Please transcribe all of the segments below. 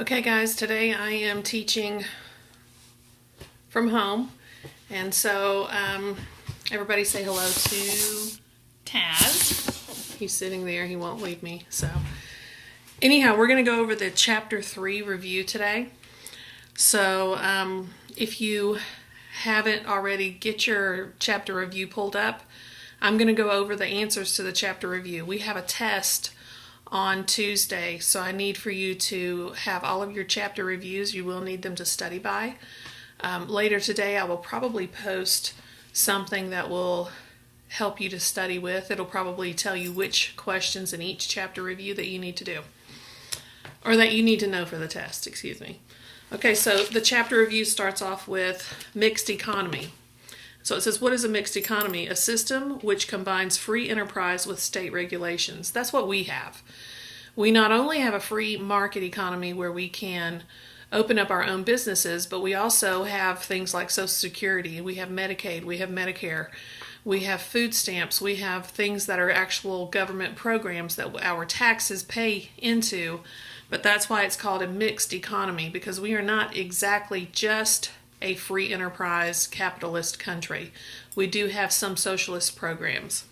Okay guys, today I am teaching from home, and so everybody say hello to Taz. He's sitting there, he won't leave me. So anyhow, we're going to go over the chapter 3 review today. So if you haven't already, get your chapter review pulled up. I'm going to go over the answers to the chapter review. We have a test on Tuesday, so I need for you to have all of your chapter reviews. You will need them to study by. Later today I will probably post something that will help you to study with. It'll probably tell you which questions in each chapter review that you need to do, or that you need to know for the test, excuse me. Okay, so the chapter review starts off with mixed economy. So it says, what is a mixed economy? A system which combines free enterprise with state regulations. That's what we have. We not only have a free market economy where we can open up our own businesses, but we also have things like Social Security, we have Medicaid, we have Medicare, we have food stamps, we have things that are actual government programs that our taxes pay into. But that's why it's called a mixed economy, because we are not exactly just a free enterprise capitalist country. We do have some socialist programs.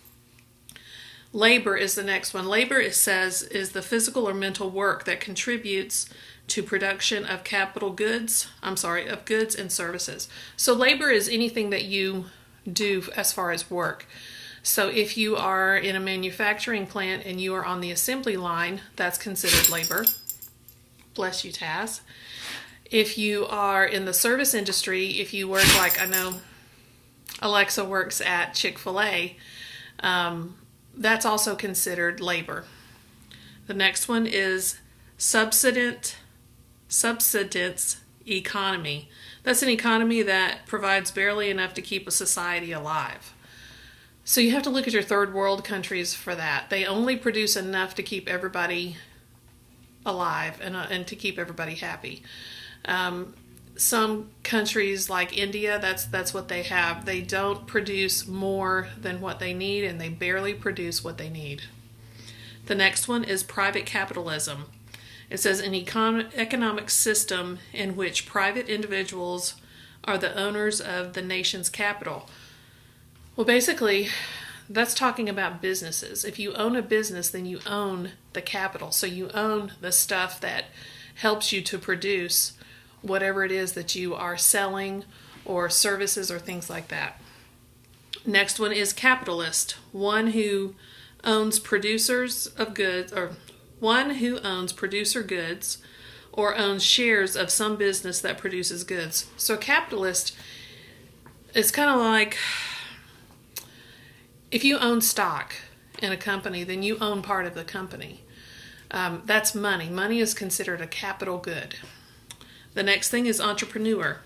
Labor is the next one. Labor, it says, is the physical or mental work that contributes to production of goods and services. So labor is anything that you do as far as work. So if you are in a manufacturing plant and you are on the assembly line, that's considered labor. Bless you, Taz. If you are in the service industry, if you work, like I know Alexa works at Chick-fil-A, that's also considered labor. The next one is subsistence economy. That's an economy that provides barely enough to keep a society alive. So you have to look at your third world countries for that. They only produce enough to keep everybody alive and to keep everybody happy. Some countries like India, that's what they have. They don't produce more than what they need, and they barely produce what they need. The next one is private capitalism. It says an economic system in which private individuals are the owners of the nation's capital. Well, basically, that's talking about businesses. If you own a business, then you own the capital. So you own the stuff that helps you to produce whatever it is that you are selling, or services or things like that. Next one is capitalist, one who owns producers of goods, or one who owns producer goods or owns shares of some business that produces goods. So capitalist is kind of like, if you own stock in a company, then you own part of the company. That's money. Money is considered a capital good. The next thing is entrepreneur,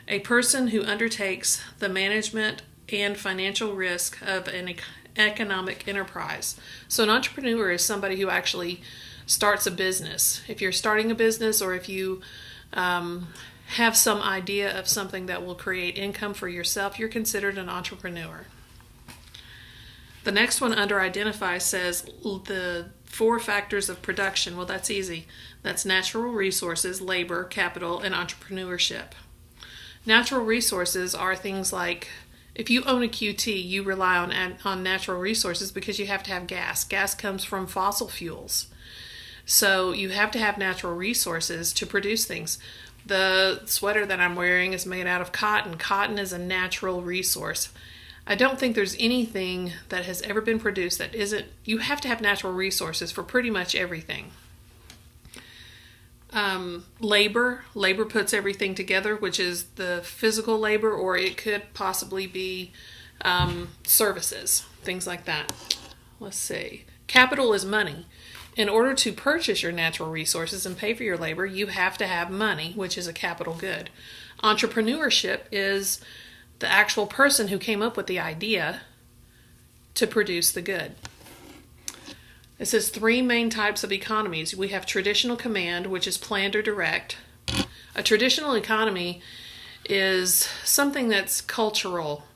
a person who undertakes the management and financial risk of an economic enterprise. So an entrepreneur is somebody who actually starts a business. If you're starting a business, or if you have some idea of something that will create income for yourself, you're considered an entrepreneur. The next one under identify says the 4 factors of production. Well, that's easy. That's natural resources, labor, capital, and entrepreneurship. Natural resources are things like, if you own a QT, you rely on natural resources because you have to have gas. Gas comes from fossil fuels. So you have to have natural resources to produce things. The sweater that I'm wearing is made out of cotton. Cotton is a natural resource. I don't think there's anything that has ever been produced that isn't. You have to have natural resources for pretty much everything. Labor puts everything together, which is the physical labor, or it could possibly be services, things like that. Let's see. Capital is money. In order to purchase your natural resources and pay for your labor, you have to have money, which is a capital good. Entrepreneurship is the actual person who came up with the idea to produce the good. It says 3 main types of economies. We have traditional command, which is planned or direct. A traditional economy is something that's cultural.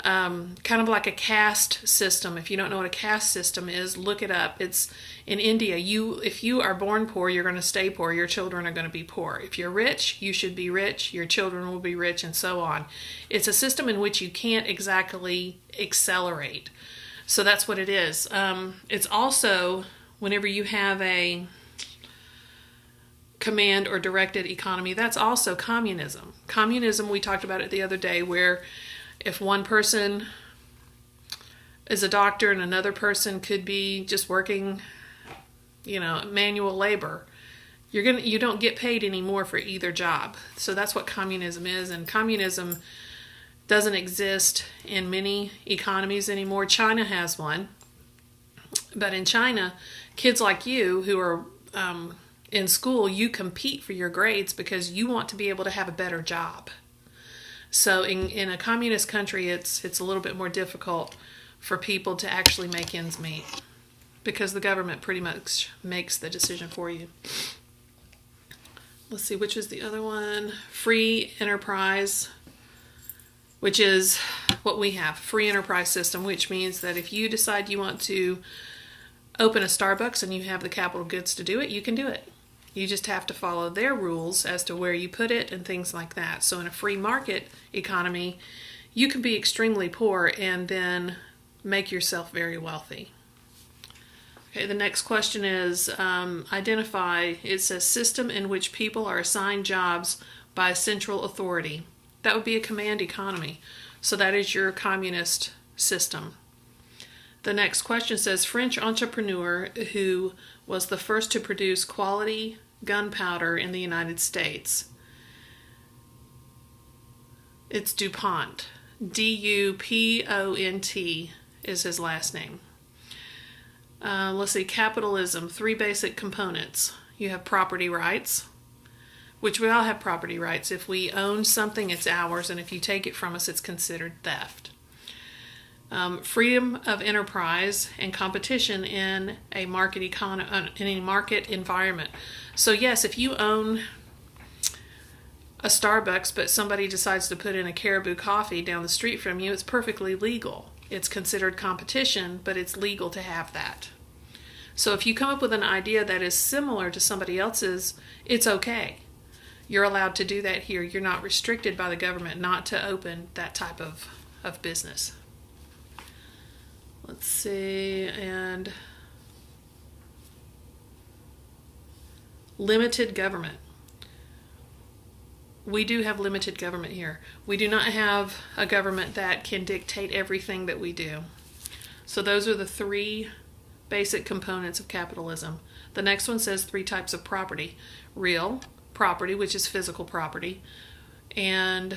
kind of like a caste system. If you don't know what a caste system is, look it up. It's in India. If you are born poor, you're going to stay poor. Your children are going to be poor. If you're rich, you should be rich. Your children will be rich, and so on. It's a system in which you can't exactly accelerate. So that's what it is. It's also whenever you have a command or directed economy, that's also communism. Communism, we talked about it the other day, where if one person is a doctor and another person could be just working, manual labor, you don't get paid any more for either job. So that's what communism is, and communism doesn't exist in many economies anymore. China has one, but in China, kids like you who are in school, you compete for your grades because you want to be able to have a better job. So in a communist country, it's a little bit more difficult for people to actually make ends meet because the government pretty much makes the decision for you. Let's see, which is the other one? Free enterprise, which is what we have. Free enterprise system, which means that if you decide you want to open a Starbucks and you have the capital goods to do it, you can do it. You just have to follow their rules as to where you put it and things like that. So in a free market economy, you can be extremely poor and then make yourself very wealthy. Okay, the next question is identify. It says system in which people are assigned jobs by a central authority. That would be a command economy. So that is your communist system. The next question says French entrepreneur who was the first to produce quality gunpowder in the United States. It's DuPont. D-U-P-O-N-T is his last name. Let's see, capitalism, 3 basic components. You have property rights, which we all have property rights. If we own something, it's ours, and if you take it from us, it's considered theft. Freedom of enterprise and competition in a market environment. So yes, if you own a Starbucks, but somebody decides to put in a Caribou Coffee down the street from you, it's perfectly legal. It's considered competition, but it's legal to have that. So if you come up with an idea that is similar to somebody else's, it's okay. You're allowed to do that here. You're not restricted by the government not to open that type of business. Let's see, and limited government. We do have limited government here. We do not have a government that can dictate everything that we do. So those are the 3 basic components of capitalism. The next one says 3 types of property. Real property, which is physical property, and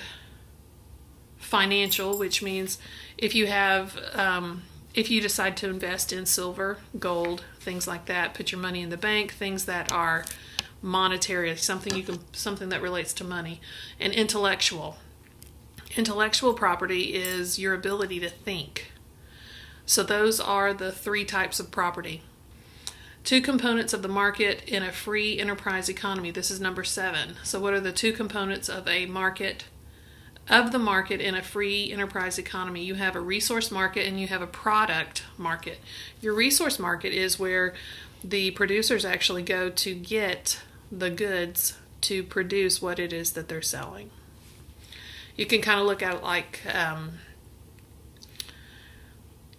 financial, which means if you have if you decide to invest in silver, gold, things like that, put your money in the bank, things that are monetary, something that relates to money. And intellectual property is your ability to think. So those are the 3 types of property. 2 components of the market in a free enterprise economy. This is number 7. So what are the 2 components of the market in a free enterprise economy? You have a resource market and you have a product market. Your resource market is where the producers actually go to get the goods to produce what it is that they're selling. You can kind of look at it like,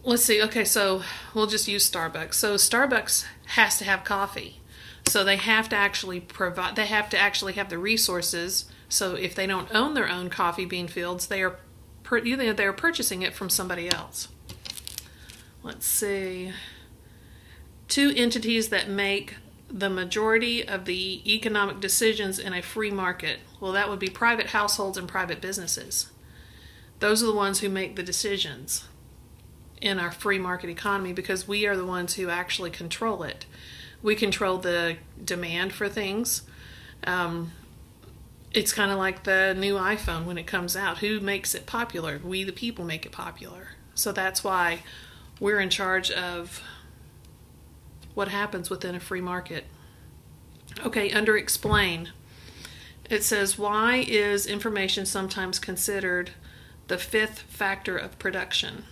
let's see, okay, so we'll just use Starbucks. So Starbucks has to have coffee. So they have to actually have the resources. So if they don't own their own coffee bean fields, they are purchasing it from somebody else. Let's see. 2 entities that make the majority of the economic decisions in a free market. Well, that would be private households and private businesses. Those are the ones who make the decisions in our free market economy because we are the ones who actually control it. We control the demand for things. It's kind of like the new iPhone when it comes out. Who makes it popular? We, the people, make it popular. So that's why we're in charge of what happens within a free market. Okay, under explain, it says, why is information sometimes considered the fifth factor of production.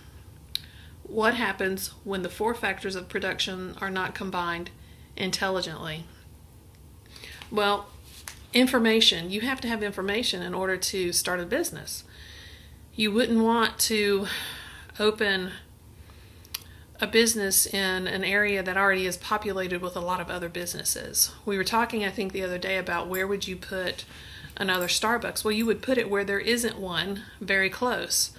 What happens when the four factors of production are not combined intelligently? Well, information. You have to have information in order to start a business. You wouldn't want to open a business in an area that already is populated with a lot of other businesses. We were talking, I think, the other day about where would you put another Starbucks. Well, you would put it where there isn't one very close,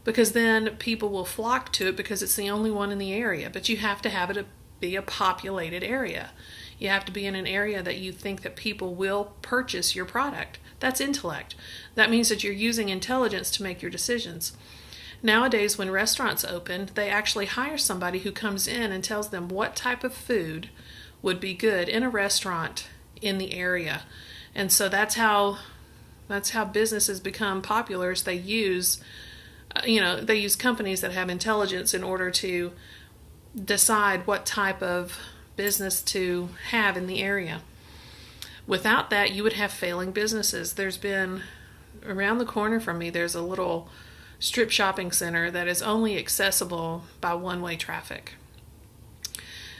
because then people will flock to it because it's the only one in the area. But you have to have it be a populated area. You have to be in an area that you think that people will purchase your product. That's intellect. That means that you're using intelligence to make your decisions. Nowadays, when restaurants open, they actually hire somebody who comes in and tells them what type of food would be good in a restaurant in the area. And so that's how businesses become popular. Is they use companies that have intelligence in order to decide what type of business to have in the area. Without that, you would have failing businesses. There's been, around the corner from me, there's a little strip shopping center that is only accessible by one-way traffic.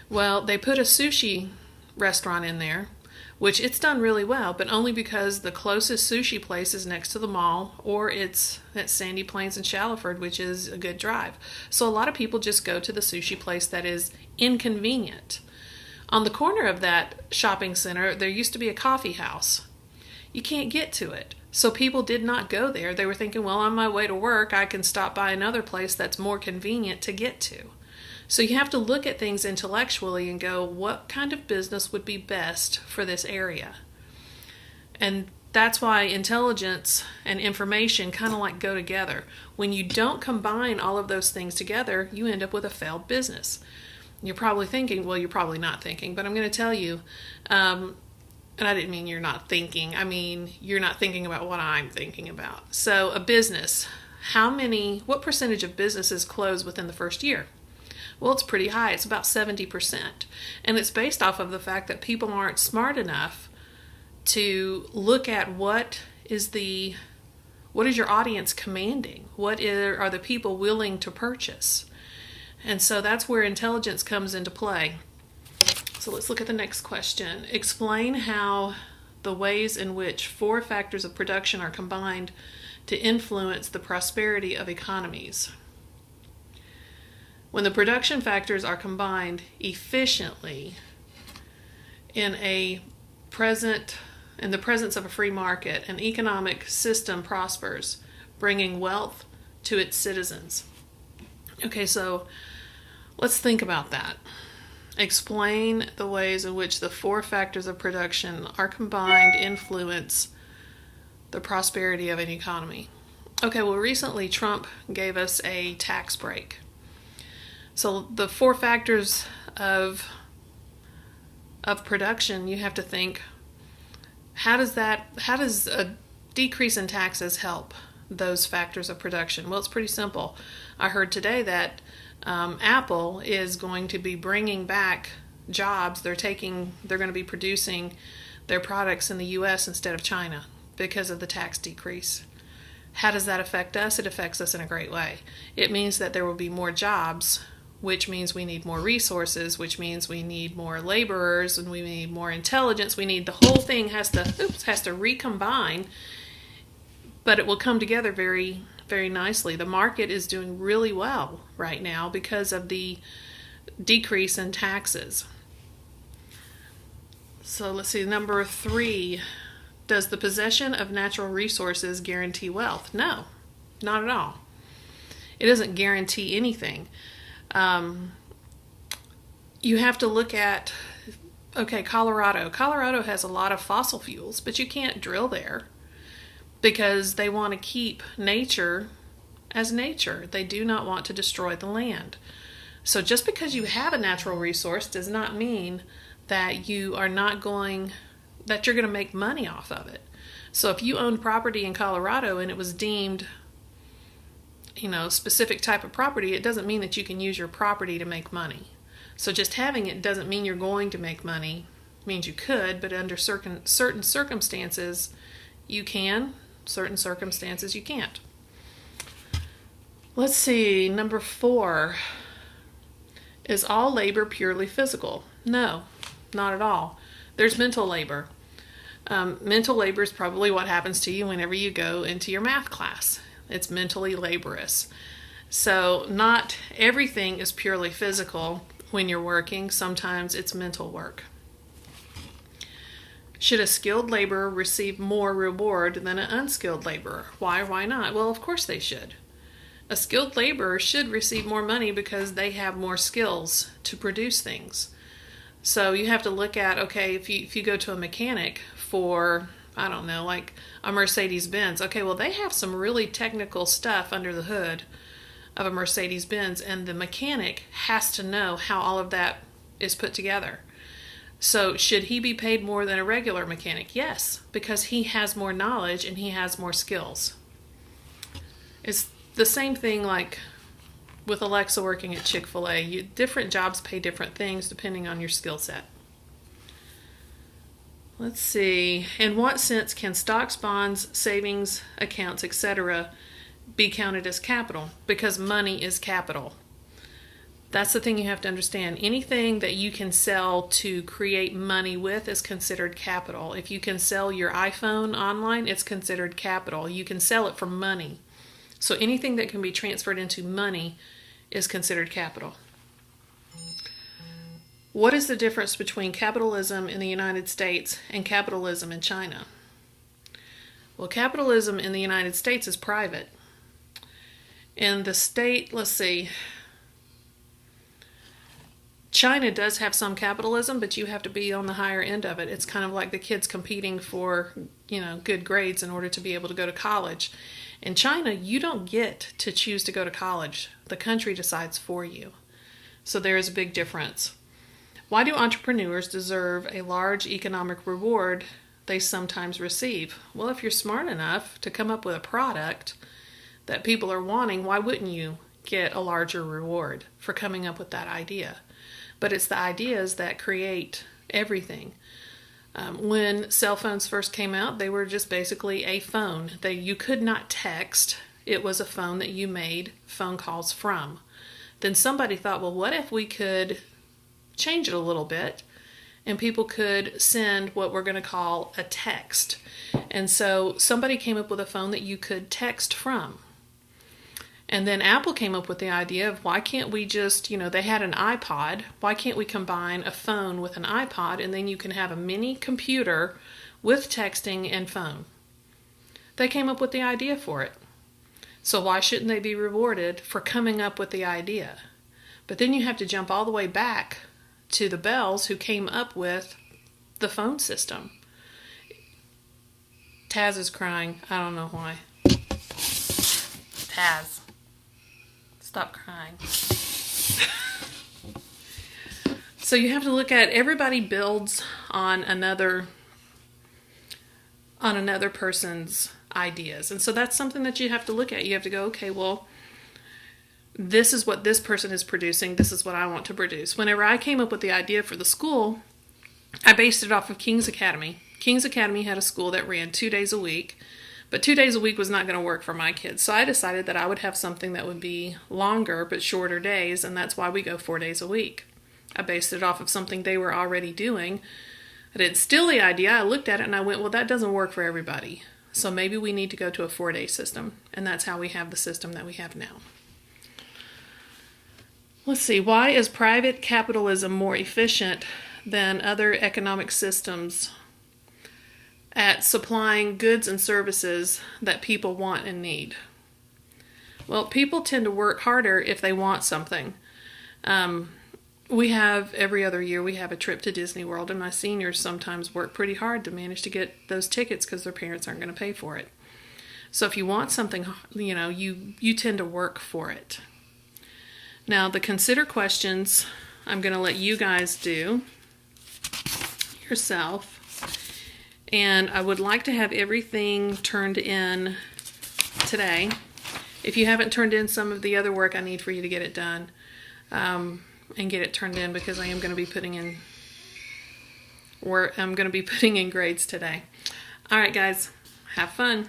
Well, they put a sushi restaurant in there, which it's done really well, but only because the closest sushi place is next to the mall, or it's at Sandy Plains and Shallowford, which is a good drive. So a lot of people just go to the sushi place that is inconvenient. On the corner of that shopping center, there used to be a coffee house. You can't get to it. So people did not go there. They were thinking, well, on my way to work, I can stop by another place that's more convenient to get to. So you have to look at things intellectually and go, what kind of business would be best for this area? And that's why intelligence and information kind of like go together. When you don't combine all of those things together, you end up with a failed business. You're probably thinking, well, you're probably not thinking, but I'm going to tell you, and I didn't mean you're not thinking. I mean, you're not thinking about what I'm thinking about. So a business, what percentage of businesses close within the first year? Well, it's pretty high. It's about 70%. And it's based off of the fact that people aren't smart enough to look at what is your audience commanding? What are the people willing to purchase? And so that's where intelligence comes into play. So let's look at the next question. Explain how the ways in which four factors of production are combined to influence the prosperity of economies. When the production factors are combined efficiently in the presence of a free market, an economic system prospers, bringing wealth to its citizens. Okay, so let's think about that. Explain the ways in which the four factors of production are combined to influence the prosperity of an economy. Okay, well, recently Trump gave us a tax break. So the four factors of production, you have to think, how does a decrease in taxes help those factors of production? Well, it's pretty simple. I heard today that Apple is going to be bringing back jobs. They're going to be producing their products in the U.S. instead of China because of the tax decrease. How does that affect us? It affects us in a great way. It means that there will be more jobs, which means we need more resources, which means we need more laborers, and we need more intelligence. The whole thing has to recombine, but it will come together very, very nicely. The market is doing really well right now because of the decrease in taxes. So let's see, number 3. Does the possession of natural resources guarantee wealth? No, not at all. It doesn't guarantee anything. You have to look at, Colorado. Colorado has a lot of fossil fuels, but you can't drill there because they want to keep nature as nature. They do not want to destroy the land. So just because you have a natural resource does not mean that you're going to make money off of it. So if you owned property in Colorado and it was deemed specific type of property, it doesn't mean that you can use your property to make money. So just having it doesn't mean you're going to make money. It means you could, but under certain circumstances you can, certain circumstances you can't. Let's see, number 4. Is all labor purely physical? No, not at all. There's mental labor. Mental labor is probably what happens to you whenever you go into your math class. It's mentally laborious. So not everything is purely physical when you're working. Sometimes it's mental work. Should a skilled laborer receive more reward than an unskilled laborer? Why or why not? Well, of course they should. A skilled laborer should receive more money because they have more skills to produce things. So you have to look at, okay, if you go to a mechanic for, I don't know, like a Mercedes-Benz, okay, well, they have some really technical stuff under the hood of a Mercedes-Benz, and the mechanic has to know how all of that is put together. So should he be paid more than a regular mechanic? Yes, because he has more knowledge and he has more skills. It's the same thing like with Alexa working at Chick-fil-A. Different jobs pay different things depending on your skill set. Let's see. In what sense can stocks, bonds, savings accounts, etc. be counted as capital? Because money is capital. That's the thing you have to understand. Anything that you can sell to create money with is considered capital. If you can sell your iPhone online, it's considered capital. You can sell it for money. So anything that can be transferred into money is considered capital. What is the difference between capitalism in the United States and capitalism in China? Well, capitalism in the United States is private. In the state, let's see, China does have some capitalism, but you have to be on the higher end of it. It's kind of like the kids competing for, good grades in order to be able to go to college. In China, you don't get to choose to go to college. The country decides for you. So there is a big difference. Why do entrepreneurs deserve a large economic reward they sometimes receive? Well, if you're smart enough to come up with a product that people are wanting, why wouldn't you get a larger reward for coming up with that idea? But it's the ideas that create everything. When cell phones first came out, they were just basically a phone. You could not text. It was a phone that you made phone calls from. Then somebody thought, well, what if we could change it a little bit and people could send what we're going to call a text. And so somebody came up with a phone that you could text from. And then Apple came up with the idea of why can't we just, they had an iPod. Why can't we combine a phone with an iPod and then you can have a mini computer with texting and phone? They came up with the idea for it. So why shouldn't they be rewarded for coming up with the idea? But then you have to jump all the way back to the Bells who came up with the phone system. Taz is crying. I don't know why. Taz. Stop crying. So you have to look at everybody builds on another person's ideas. And so that's something that you have to look at. You have to go, okay, well, this is what this person is producing. This is what I want to produce. Whenever I came up with the idea for the school, I based it off of King's Academy. King's Academy had a school that ran 2 days a week. But 2 days a week was not going to work for my kids. So I decided that I would have something that would be longer but shorter days, and that's why we go 4 days a week. I based it off of something they were already doing. I didn't steal the idea. I looked at it and I went, well, that doesn't work for everybody. So maybe we need to go to a 4-day system. And that's how we have the system that we have now. Let's see. Why is private capitalism more efficient than other economic systems at supplying goods and services that people want and need? Well, people tend to work harder if they want something. We have, every other year, we have a trip to Disney World, and my seniors sometimes work pretty hard to manage to get those tickets because their parents aren't going to pay for it. So if you want something, you tend to work for it. Now, the consider questions, I'm going to let you guys do yourself. And I would like to have everything turned in today. If you haven't turned in some of the other work, I need for you to get it done and get it turned in because I am going to be putting in grades today. All right, guys, have fun.